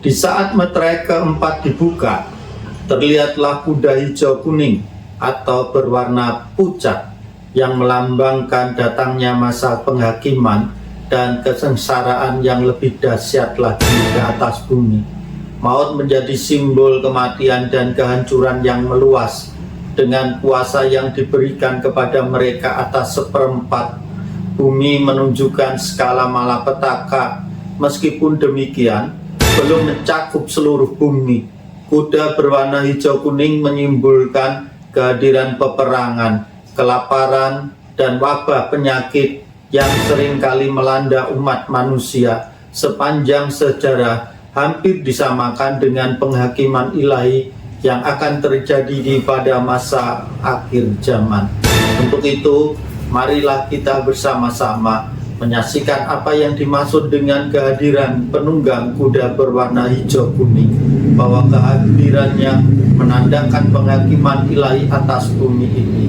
Di saat meterai keempat dibuka, terlihatlah kuda hijau kuning atau berwarna pucat yang melambangkan datangnya masa penghakiman dan kesengsaraan yang lebih dahsyat lagi ke atas bumi. Maut menjadi simbol kematian dan kehancuran yang meluas dengan kuasa yang diberikan kepada mereka atas seperempat bumi menunjukkan skala malapetaka. Meskipun demikian, belum mencakup seluruh bumi. Kuda berwarna hijau kuning menyimbolkan kehadiran peperangan, kelaparan, dan wabah penyakit yang seringkali melanda umat manusia sepanjang sejarah, hampir disamakan dengan penghakiman ilahi yang akan terjadi pada masa akhir zaman. Untuk itu, marilah kita bersama-sama menyaksikan apa yang dimaksud dengan kehadiran penunggang kuda berwarna hijau kuning, bahwa kehadirannya menandakan penghakiman ilahi atas bumi ini.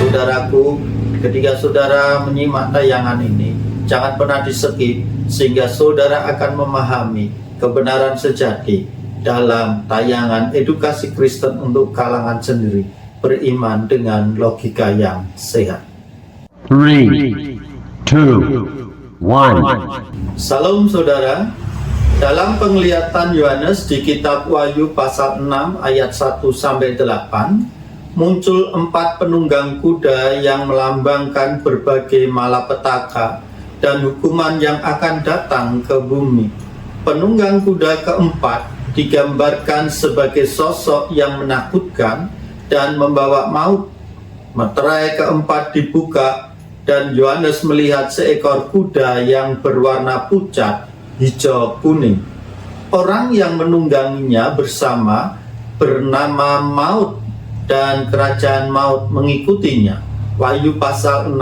Saudaraku, ketika saudara menyimak tayangan ini, jangan pernah di-skip, sehingga saudara akan memahami kebenaran sejati dalam tayangan edukasi Kristen untuk kalangan sendiri, beriman dengan logika yang sehat. 3, 2, 1. Salam saudara. Dalam penglihatan Yohanes di kitab Wahyu pasal 6 ayat 1-8 muncul 4 penunggang kuda yang melambangkan berbagai malapetaka dan hukuman yang akan datang ke bumi. Penunggang kuda keempat digambarkan sebagai sosok yang menakutkan dan membawa maut. Meterai keempat dibuka dan Yohanes melihat seekor kuda yang berwarna pucat hijau kuning. Orang yang menungganginya bersama bernama Maut, dan kerajaan maut mengikutinya. Wahyu pasal 6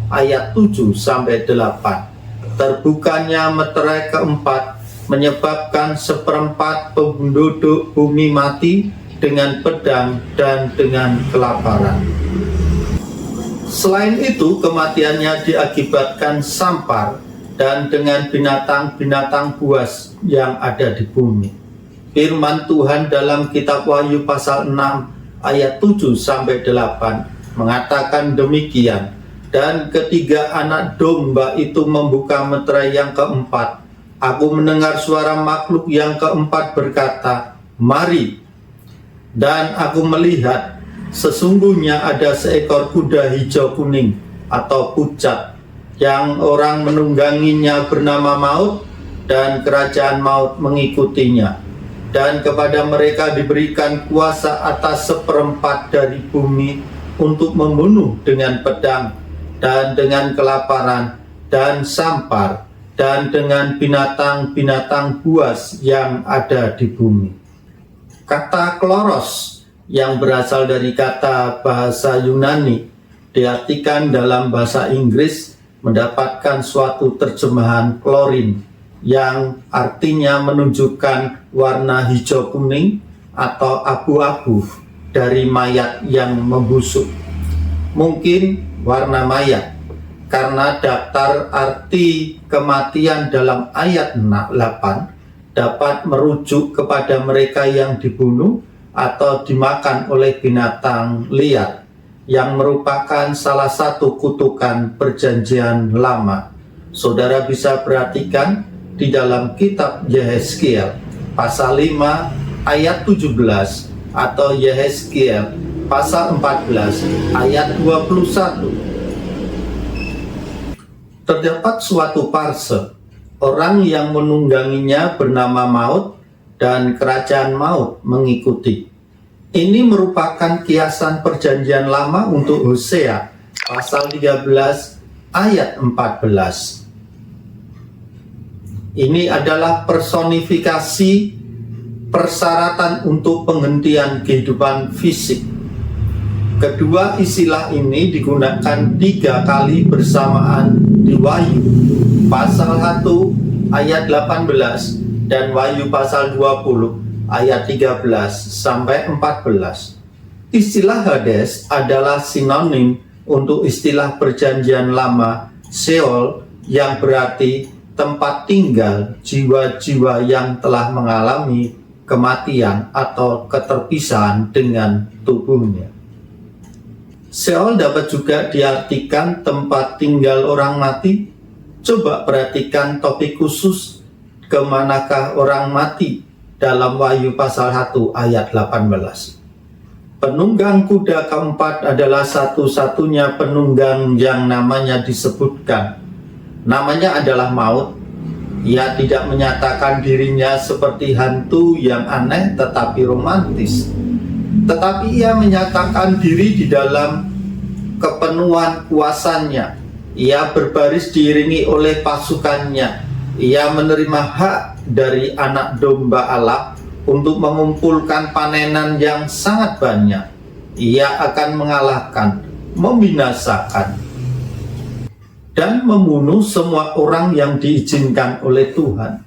ayat 7-8. Terbukanya meterai keempat menyebabkan seperempat penduduk bumi mati dengan pedang dan dengan kelaparan. Selain itu, kematiannya diakibatkan sampar dan dengan binatang-binatang buas yang ada di bumi. Firman Tuhan dalam kitab Wahyu pasal 6 ayat 7-8 mengatakan demikian. Dan ketiga anak domba itu membuka meterai yang keempat. Aku mendengar suara makhluk yang keempat berkata, "Mari." Dan aku melihat, sesungguhnya ada seekor kuda hijau kuning atau pucat, yang orang menungganginya bernama Maut, dan kerajaan maut mengikutinya. Dan kepada mereka diberikan kuasa atas seperempat dari bumi untuk membunuh dengan pedang, dan dengan kelaparan, dan sampar, dan dengan binatang-binatang buas yang ada di bumi. Kata kloros yang berasal dari kata bahasa Yunani diartikan dalam bahasa Inggris mendapatkan suatu terjemahan klorin yang artinya menunjukkan warna hijau kuning atau abu-abu dari mayat yang membusuk. Mungkin warna mayat, karena daftar arti kematian dalam ayat 8 dapat merujuk kepada mereka yang dibunuh atau dimakan oleh binatang liar, yang merupakan salah satu kutukan perjanjian lama. Saudara bisa perhatikan di dalam kitab Yehezkiel pasal 5 ayat 17 atau Yehezkiel pasal 14 ayat 21. Terdapat suatu parse, orang yang menungganginya bernama Maut, dan kerajaan maut mengikuti. Ini merupakan kiasan perjanjian lama untuk Hosea pasal 13 ayat 14. Ini adalah personifikasi persyaratan untuk penghentian kehidupan fisik. Kedua istilah ini digunakan 3 kali bersamaan di Wahyu pasal 1 ayat 18 dan Wahyu pasal 20 ayat 13-14. Istilah Hades adalah sinonim untuk istilah perjanjian lama Sheol yang berarti tempat tinggal jiwa-jiwa yang telah mengalami kematian atau keterpisahan dengan tubuhnya. Sheol dapat juga diartikan tempat tinggal orang mati. Coba perhatikan topik khusus kemanakah orang mati dalam Wahyu pasal 1 ayat 18. Penunggang kuda keempat adalah satu-satunya penunggang yang namanya disebutkan. Namanya adalah maut. Ia tidak menyatakan dirinya seperti hantu yang aneh tetapi romantis. Tetapi ia menyatakan diri di dalam kepenuhan kuasanya. Ia berbaris diiringi oleh pasukannya. Ia menerima hak dari anak domba Allah untuk mengumpulkan panenan yang sangat banyak. Ia akan mengalahkan, membinasakan, dan membunuh semua orang yang diizinkan oleh Tuhan.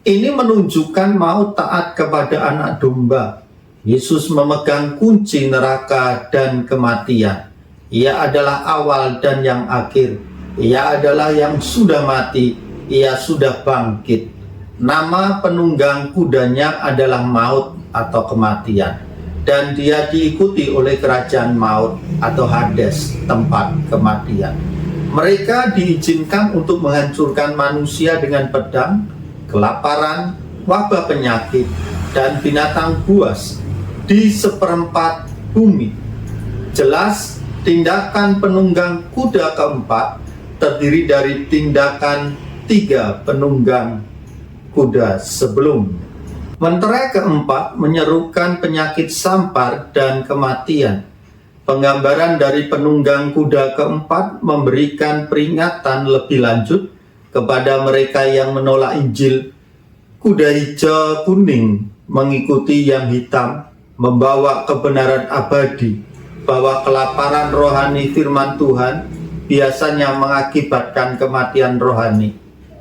Ini menunjukkan mau taat kepada anak domba. Yesus memegang kunci neraka dan kematian. Ia adalah awal dan yang akhir. Ia adalah yang sudah mati. Ia sudah bangkit. Nama penunggang kudanya adalah maut atau kematian. Dan dia diikuti oleh kerajaan maut atau Hades, tempat kematian. Mereka diizinkan untuk menghancurkan manusia dengan pedang, kelaparan, wabah penyakit, dan binatang buas di seperempat bumi. Jelas, tindakan penunggang kuda keempat terdiri dari tindakan 3 penunggang kuda sebelum. Mentera keempat menyerukan penyakit sampar dan kematian. Penggambaran dari penunggang kuda keempat memberikan peringatan lebih lanjut kepada mereka yang menolak Injil. Kuda hijau kuning mengikuti yang hitam, membawa kebenaran abadi, bahwa kelaparan rohani firman Tuhan biasanya mengakibatkan kematian rohani.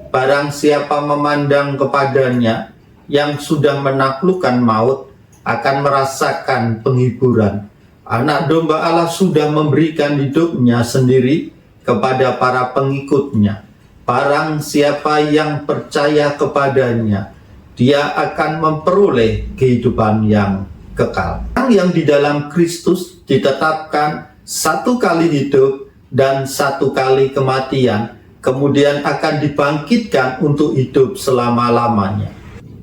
Barang siapa memandang kepadanya yang sudah menaklukkan maut akan merasakan penghiburan. Anak domba Allah sudah memberikan hidupnya sendiri kepada para pengikutnya. Barang siapa yang percaya kepadanya, dia akan memperoleh kehidupan yang kekal. Orang yang di dalam Kristus ditetapkan 1 kali hidup dan 1 kali kematian, kemudian akan dibangkitkan untuk hidup selama-lamanya.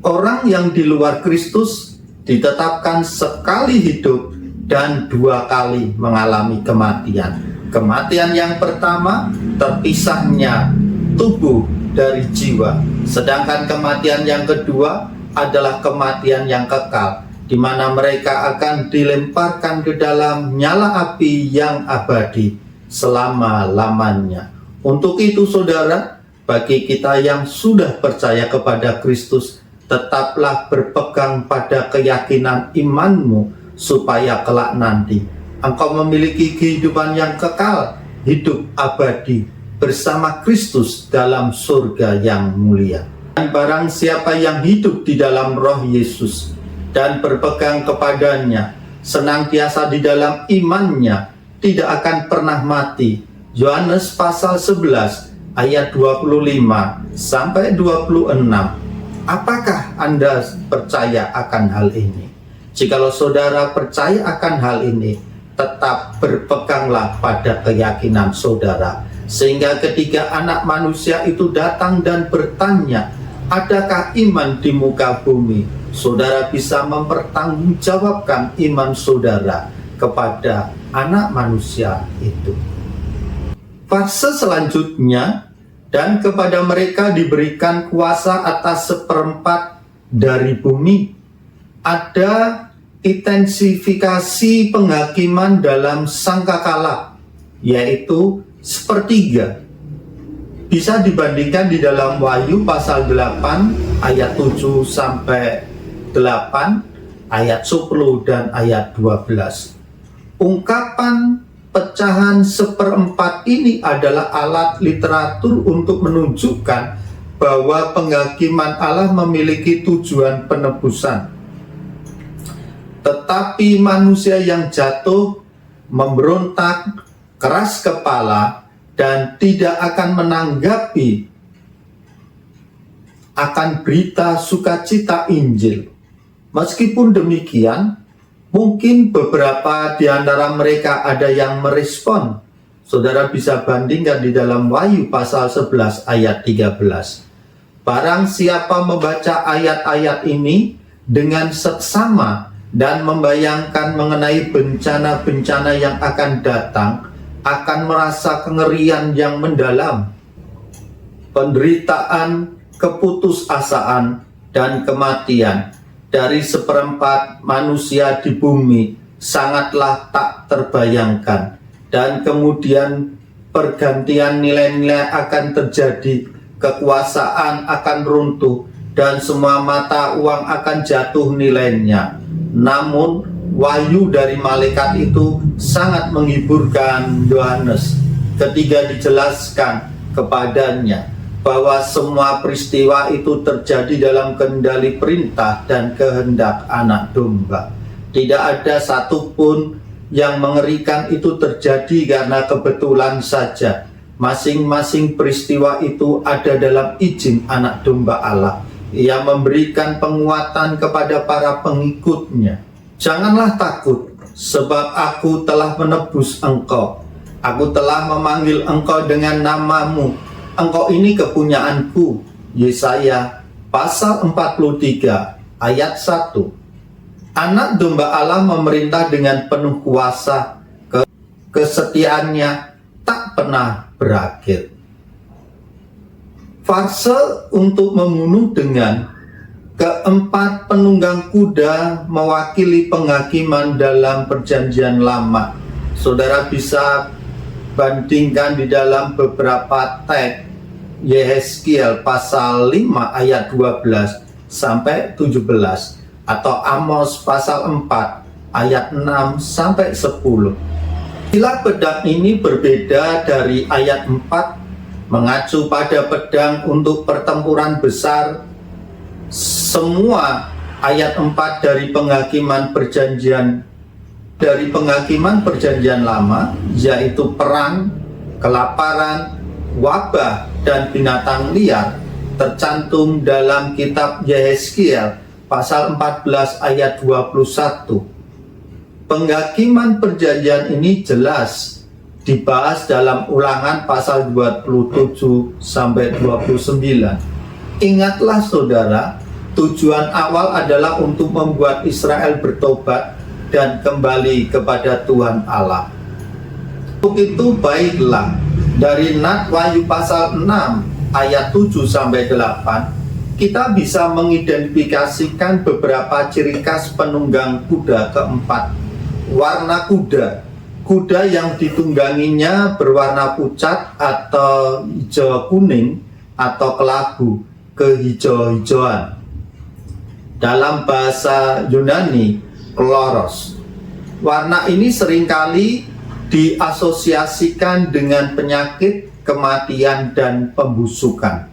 Orang yang di luar Kristus ditetapkan sekali hidup dan 2 kali mengalami kematian. Kematian yang pertama, terpisahnya tubuh dari jiwa. Sedangkan kematian yang kedua adalah kematian yang kekal, di mana mereka akan dilemparkan ke dalam nyala api yang abadi selama-lamanya. Untuk itu saudara, bagi kita yang sudah percaya kepada Kristus, tetaplah berpegang pada keyakinan imanmu, supaya kelak nanti engkau memiliki kehidupan yang kekal, hidup abadi bersama Kristus dalam surga yang mulia. Dan barang siapa yang hidup di dalam roh Yesus dan berpegang kepadanya, senantiasa di dalam imannya, tidak akan pernah mati. Yohanes pasal 11 ayat 25 sampai 26. Apakah Anda percaya akan hal ini? Jikalau saudara percaya akan hal ini, tetap berpeganglah pada keyakinan saudara, sehingga ketika anak manusia itu datang dan bertanya, adakah iman di muka bumi? Saudara bisa mempertanggungjawabkan iman saudara kepada anak manusia itu. Fase selanjutnya, dan kepada mereka diberikan kuasa atas 1/4 dari bumi. Ada intensifikasi penghakiman dalam sangkakala, yaitu 1/3. Bisa dibandingkan di dalam Wahyu pasal 8 ayat 7 sampai 8, ayat 10 dan ayat 12. Ungkapan pecahan 1/4 ini adalah alat literatur untuk menunjukkan bahwa penghakiman Allah memiliki tujuan penebusan. Tetapi manusia yang jatuh, memberontak, keras kepala, dan tidak akan menanggapi akan berita sukacita Injil. Meskipun demikian, mungkin beberapa di antara mereka ada yang merespon. Saudara bisa bandingkan di dalam Wahyu pasal 11 ayat 13. Barang siapa membaca ayat-ayat ini dengan seksama dan membayangkan mengenai bencana-bencana yang akan datang, akan merasa kengerian yang mendalam. Penderitaan, keputusasaan, dan kematian dari seperempat manusia di bumi sangatlah tak terbayangkan. Dan kemudian pergantian nilai-nilai akan terjadi, kekuasaan akan runtuh, dan semua mata uang akan jatuh nilainya. Namun wahyu dari malaikat itu sangat menghiburkan Yohanes ketika dijelaskan kepadanya bahwa semua peristiwa itu terjadi dalam kendali perintah dan kehendak Anak Domba. Tidak ada satupun yang mengerikan itu terjadi karena kebetulan saja. Masing-masing peristiwa itu ada dalam izin Anak Domba Allah. Ia memberikan penguatan kepada para pengikutnya. Janganlah takut, sebab aku telah menebus engkau. Aku telah memanggil engkau dengan namamu. Engkau ini kepunyaanku. Yesaya pasal 43 ayat 1. Anak Domba Allah memerintah dengan penuh kuasa. Kesetiaannya tak pernah berakhir. Fase untuk membunuh dengan keempat penunggang kuda mewakili penghakiman dalam perjanjian lama. Saudara bisa bandingkan di dalam beberapa teks Yehezkiel pasal 5 ayat 12 sampai 17 atau Amos pasal 4 ayat 6 sampai 10. Istilah pedang ini berbeda dari ayat 4, mengacu pada pedang untuk pertempuran besar. Semua ayat 4 dari penghakiman perjanjian lama, yaitu perang, kelaparan, wabah, dan binatang liar, tercantum dalam kitab Yehezkiel pasal 14 ayat 21. Penghakiman perjanjian ini jelas dibahas dalam Ulangan pasal 27 sampai 29. Ingatlah saudara, tujuan awal adalah untuk membuat Israel bertobat dan kembali kepada Tuhan Allah. Untuk itu baiklah, dari Nat Wahyu pasal 6 ayat 7 sampai 8, kita bisa mengidentifikasikan beberapa ciri khas penunggang kuda keempat. Warna kuda. Kuda yang ditungganginya berwarna pucat atau hijau kuning atau kelabu kehijau-hijauan. Dalam bahasa Yunani, kloros. Warna ini seringkali diasosiasikan dengan penyakit, kematian, dan pembusukan.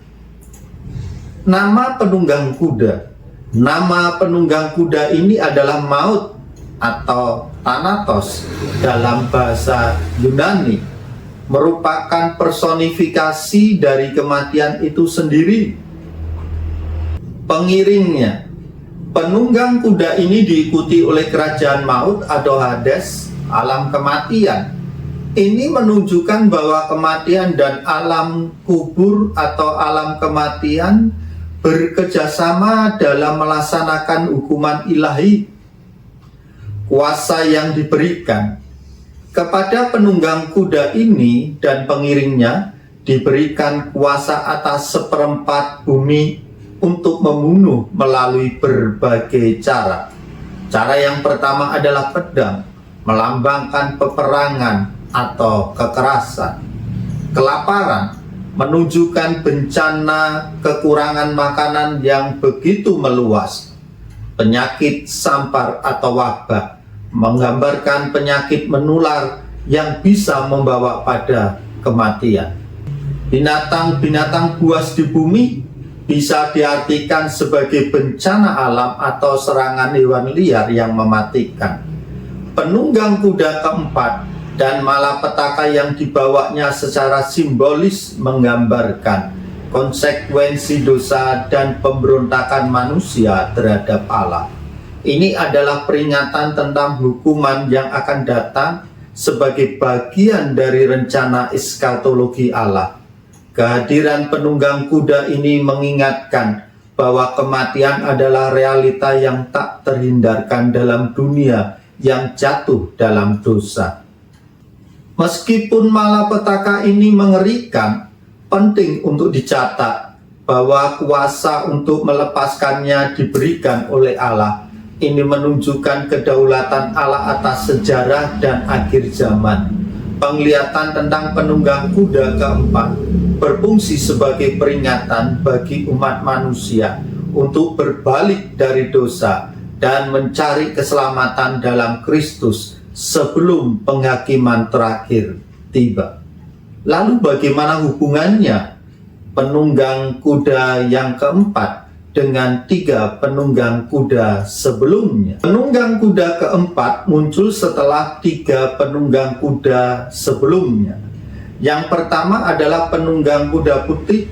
Nama penunggang kuda. Nama penunggang kuda ini adalah Maut atau Thanatos dalam bahasa Yunani, merupakan personifikasi dari kematian itu sendiri. Pengiringnya, penunggang kuda ini diikuti oleh kerajaan maut atau Hades, alam kematian. Ini menunjukkan bahwa kematian dan alam kubur atau alam kematian bekerjasama dalam melaksanakan hukuman ilahi. Kuasa yang diberikan kepada penunggang kuda ini dan pengiringnya diberikan kuasa atas seperempat bumi untuk membunuh melalui berbagai cara. Cara yang pertama adalah pedang, melambangkan peperangan atau kekerasan. Kelaparan menunjukkan bencana kekurangan makanan yang begitu meluas. Penyakit sampar atau wabah menggambarkan penyakit menular yang bisa membawa pada kematian. Binatang-binatang buas di bumi bisa diartikan sebagai bencana alam atau serangan hewan liar yang mematikan. Penunggang kuda keempat dan malapetaka yang dibawanya secara simbolis menggambarkan konsekuensi dosa dan pemberontakan manusia terhadap Allah. Ini adalah peringatan tentang hukuman yang akan datang sebagai bagian dari rencana eskatologi Allah. Kehadiran penunggang kuda ini mengingatkan bahwa kematian adalah realita yang tak terhindarkan dalam dunia yang jatuh dalam dosa. Meskipun malapetaka ini mengerikan, penting untuk dicatat bahwa kuasa untuk melepaskannya diberikan oleh Allah. Ini menunjukkan kedaulatan Allah atas sejarah dan akhir zaman. Penglihatan tentang penunggang kuda keempat berfungsi sebagai peringatan bagi umat manusia untuk berbalik dari dosa dan mencari keselamatan dalam Kristus sebelum penghakiman terakhir tiba. Lalu bagaimana hubungannya penunggang kuda yang keempat dengan 3 penunggang kuda sebelumnya? Penunggang kuda keempat muncul setelah 3 penunggang kuda sebelumnya. Yang pertama adalah penunggang kuda putih,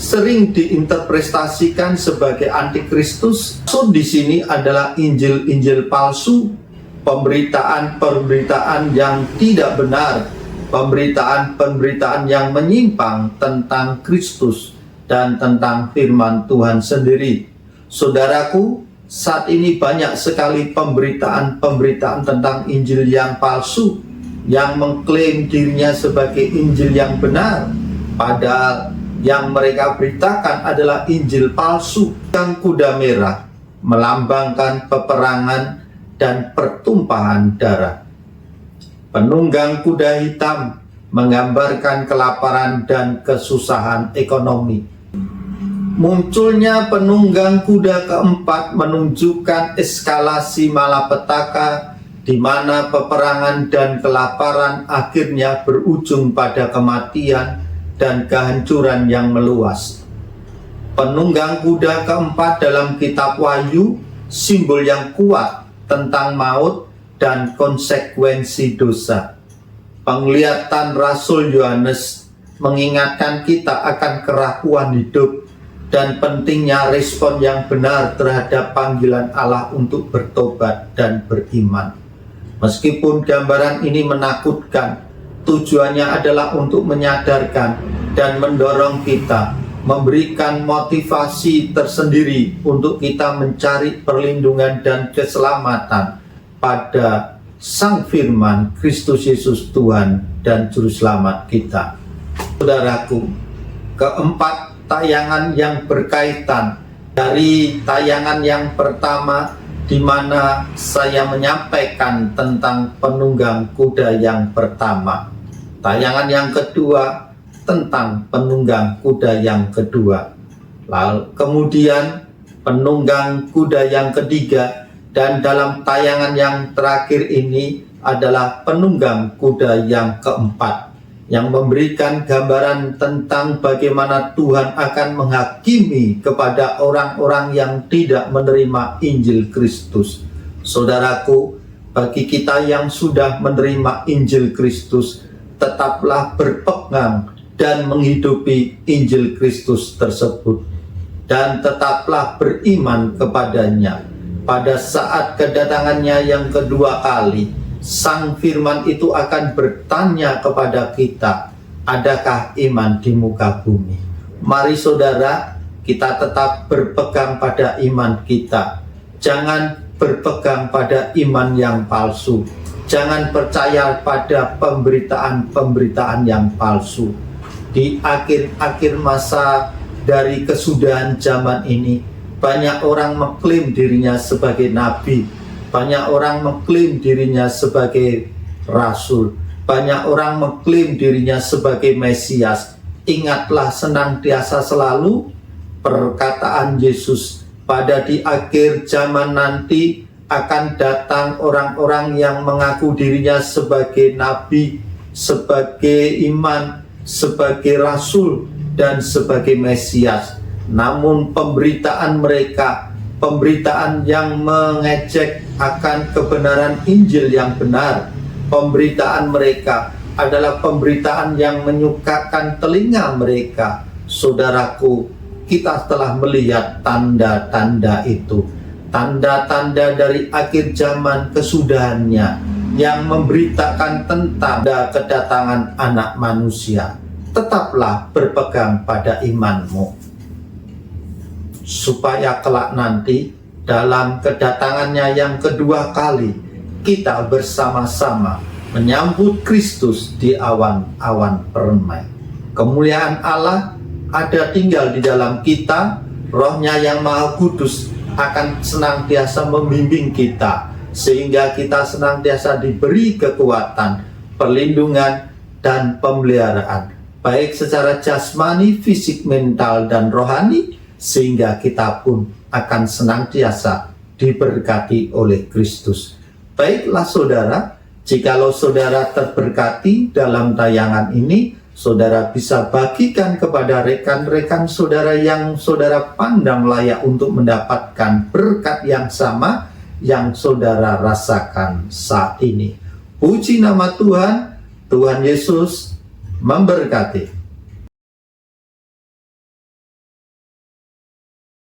sering diinterpretasikan sebagai antikristus. Maksud di sini adalah Injil-Injil palsu, pemberitaan-pemberitaan yang tidak benar, pemberitaan-pemberitaan yang menyimpang tentang Kristus dan tentang firman Tuhan sendiri. Saudaraku, saat ini banyak sekali pemberitaan-pemberitaan tentang Injil yang palsu, yang mengklaim dirinya sebagai Injil yang benar, padahal yang mereka beritakan adalah Injil palsu. Yang kuda merah melambangkan peperangan dan pertumpahan darah. Penunggang kuda hitam menggambarkan kelaparan dan kesusahan ekonomi. Munculnya penunggang kuda keempat menunjukkan eskalasi malapetaka, di mana peperangan dan kelaparan akhirnya berujung pada kematian dan kehancuran yang meluas. Penunggang kuda keempat dalam kitab Wahyu, simbol yang kuat tentang maut dan konsekuensi dosa. Penglihatan Rasul Yohanes mengingatkan kita akan kerakuan hidup dan pentingnya respon yang benar terhadap panggilan Allah untuk bertobat dan beriman. Meskipun gambaran ini menakutkan, tujuannya adalah untuk menyadarkan dan mendorong kita, memberikan motivasi tersendiri untuk kita mencari perlindungan dan keselamatan pada Sang Firman Kristus Yesus Tuhan dan Juru Selamat kita. Saudaraku, keempat tayangan yang berkaitan dari tayangan yang pertama, di mana saya menyampaikan tentang penunggang kuda yang pertama. Tayangan yang kedua tentang penunggang kuda yang kedua. Lalu kemudian penunggang kuda yang ketiga, dan dalam tayangan yang terakhir ini adalah penunggang kuda yang keempat, yang memberikan gambaran tentang bagaimana Tuhan akan menghakimi kepada orang-orang yang tidak menerima Injil Kristus. Saudaraku, bagi kita yang sudah menerima Injil Kristus, tetaplah berpegang dan menghidupi Injil Kristus tersebut, dan tetaplah beriman kepadanya. Pada saat kedatangannya yang kedua kali, Sang Firman itu akan bertanya kepada kita, adakah iman di muka bumi? Mari saudara, kita tetap berpegang pada iman kita. Jangan berpegang pada iman yang palsu. Jangan percaya pada pemberitaan-pemberitaan yang palsu. Di akhir-akhir masa dari kesudahan zaman ini, banyak orang mengklaim dirinya sebagai nabi, banyak orang mengklaim dirinya sebagai rasul, banyak orang mengklaim dirinya sebagai Mesias. Ingatlah senantiasa selalu perkataan Yesus, pada di akhir zaman nanti akan datang orang-orang yang mengaku dirinya sebagai nabi, sebagai iman, sebagai rasul, dan sebagai Mesias. Namun pemberitaan mereka, pemberitaan yang mengejek akan kebenaran Injil yang benar, pemberitaan mereka adalah pemberitaan yang menyukakan telinga mereka. Saudaraku, kita telah melihat tanda-tanda itu, tanda-tanda dari akhir zaman kesudahannya yang memberitakan tentang kedatangan anak manusia. Tetaplah berpegang pada imanmu, supaya kelak nanti dalam kedatangannya yang kedua kali kita bersama-sama menyambut Kristus di awan-awan permai. Kemuliaan Allah ada tinggal di dalam kita. Rohnya yang Maha Kudus akan senantiasa membimbing kita, sehingga kita senantiasa diberi kekuatan, perlindungan, dan pemeliharaan, baik secara jasmani, fisik, mental, dan rohani, sehingga kita pun akan senantiasa diberkati oleh Kristus. Baiklah saudara, jikalau saudara terberkati dalam tayangan ini, saudara bisa bagikan kepada rekan-rekan saudara yang saudara pandang layak untuk mendapatkan berkat yang sama yang saudara rasakan saat ini. Puji nama Tuhan, Tuhan Yesus memberkati.